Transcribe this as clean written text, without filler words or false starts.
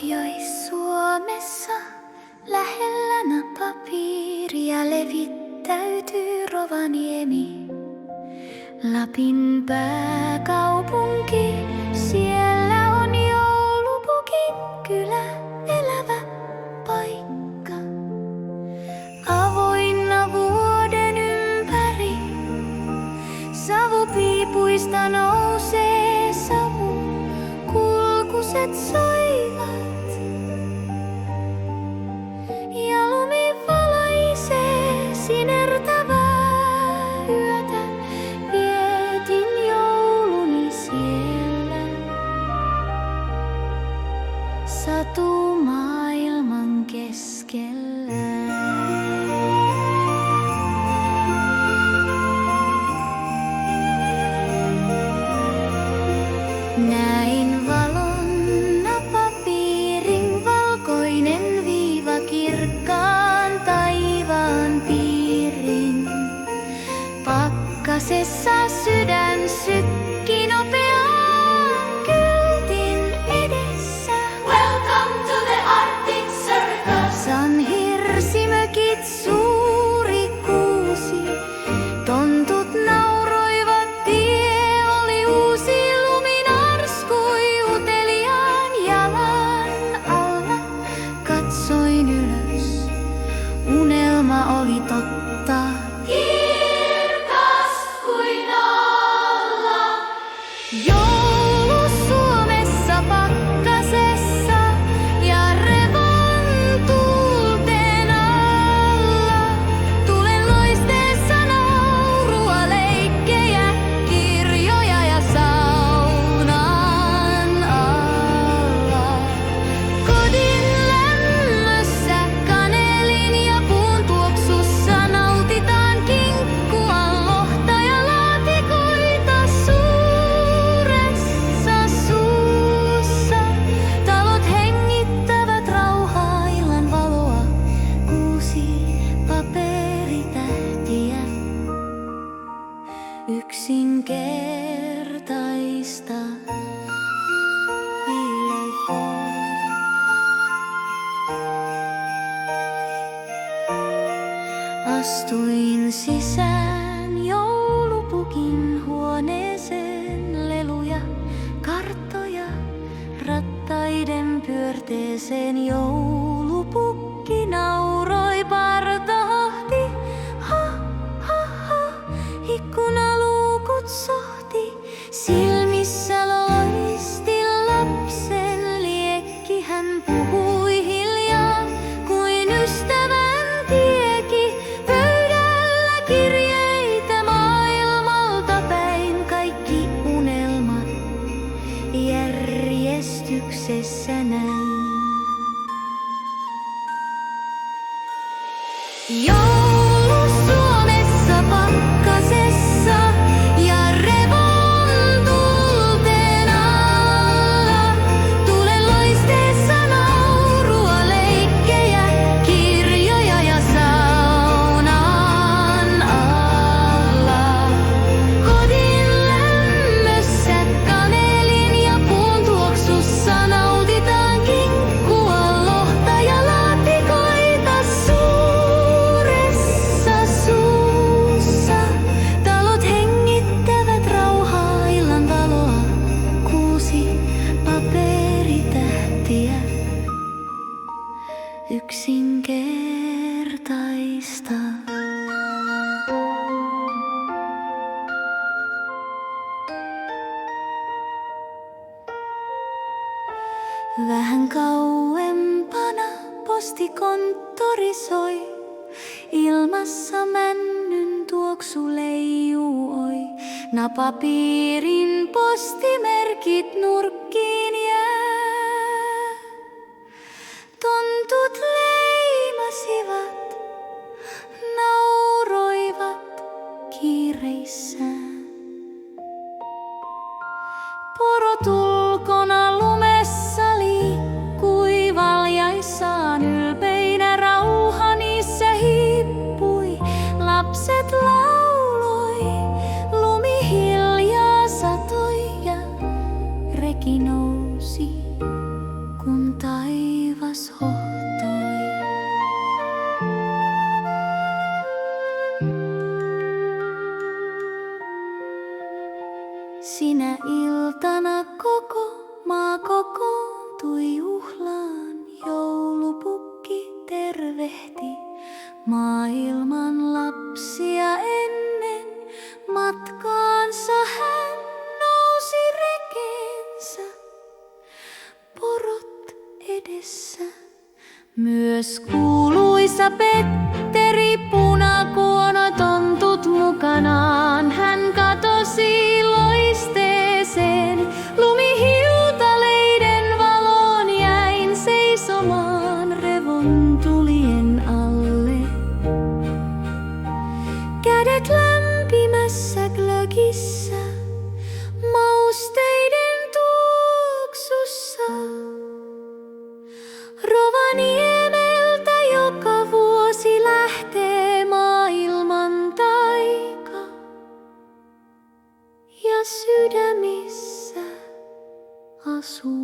Pohjois-Suomessa lähellä napapiiriä levittäytyy Rovaniemi. Lapin pääkaupunki, siellä on Joulupukin kylä, elävä paikka. Avoinna vuoden ympäri, savupiipuista nousee savu, kulkuset soivat. Ja lumi valaisee sinertävää yötä, vietin jouluni siellä. Satu maailman keskellä. Näin valon napapiirin, valkoinen viiva kirkkaan taivaan piirin. Pakkasessa sydän sykki nopeaan kyltin edessä. Welcome to the Arctic Circle. Sanhirsimökit, suuri kuusi, tontut nauroivat, tie oli uusi. Lumi narskui uteliaan jalan alla. Katsoin ylös, unelma oli totta. Kirkas kuin alla. Joulu Suomessa pakkasessa ja revontuulten alla. Tulen loisteessa naurua, leikkejä, kirjoja ja saunan alla. Kodin lämmössä, kanelin ja puun tuoksussa nautitaan kinkkua, lohta ja laatikoita suuressa suussa. Talot hengittävät rauhaa, illan valoa, kuusi paperitähtiä. Yksinkertaista viileyttä. Astuin sisään joulupukin huoneeseen, leluja, karttoja, rattaiden pyörteeseen. Joulupukki nauroi, partahti, ha, ha, ha, ikkunaluukut sohti, silmissä loisti lapsen liekki. Hän puhui hiljaa kuin ystävän tieki, pöydällä kirjeitä maailmalta päin, kaikki unelmat järjestyksessä näin. Joulu Suomessa pakkasessa ja revontuulten alla. Tulen loisteessa naurua, leikkejä, kirjoja ja saunan alla. Kodin lämmössä, kanelin ja puun tuoksussa nautitaan kinkkua, lohta ja laatikoita suuressa suussa. Talot hengittävät rauhaa, illan valoa, kuusi paperitähtiä. Yksinkertaista. Vähän kauempana postikonttori soi, ilmassa männyn tuoksu leijuoi. Napapiirin postimerkit nurkkiin jää. Tontut leimasivat, nauroivat kiireissään. Porot ulkona lumessa liikkui valjaissaan, ylpeinä rauha niissä hiippui. Lapset lauloi, lumi hiljaa satoi ja reki nousi kun taivaan. Sinä iltana koko maa kokoontui juhlaan. Joulupukki tervehti maailman lapsia ennen matkaansa. Hän nousi rekeensä, porot edessä. Myös kuuluisa Petteri punakuonotontut mukanaan. Hän katosi loisteeseen, lumihiutaleiden valoon jäin seisomaan revontulien alle. Kädet lämpimässä glögissä, mausteiden tuoksussa. Rovaniemeltä joka vuosi lähtee maailman taika, ja sydämissä asuu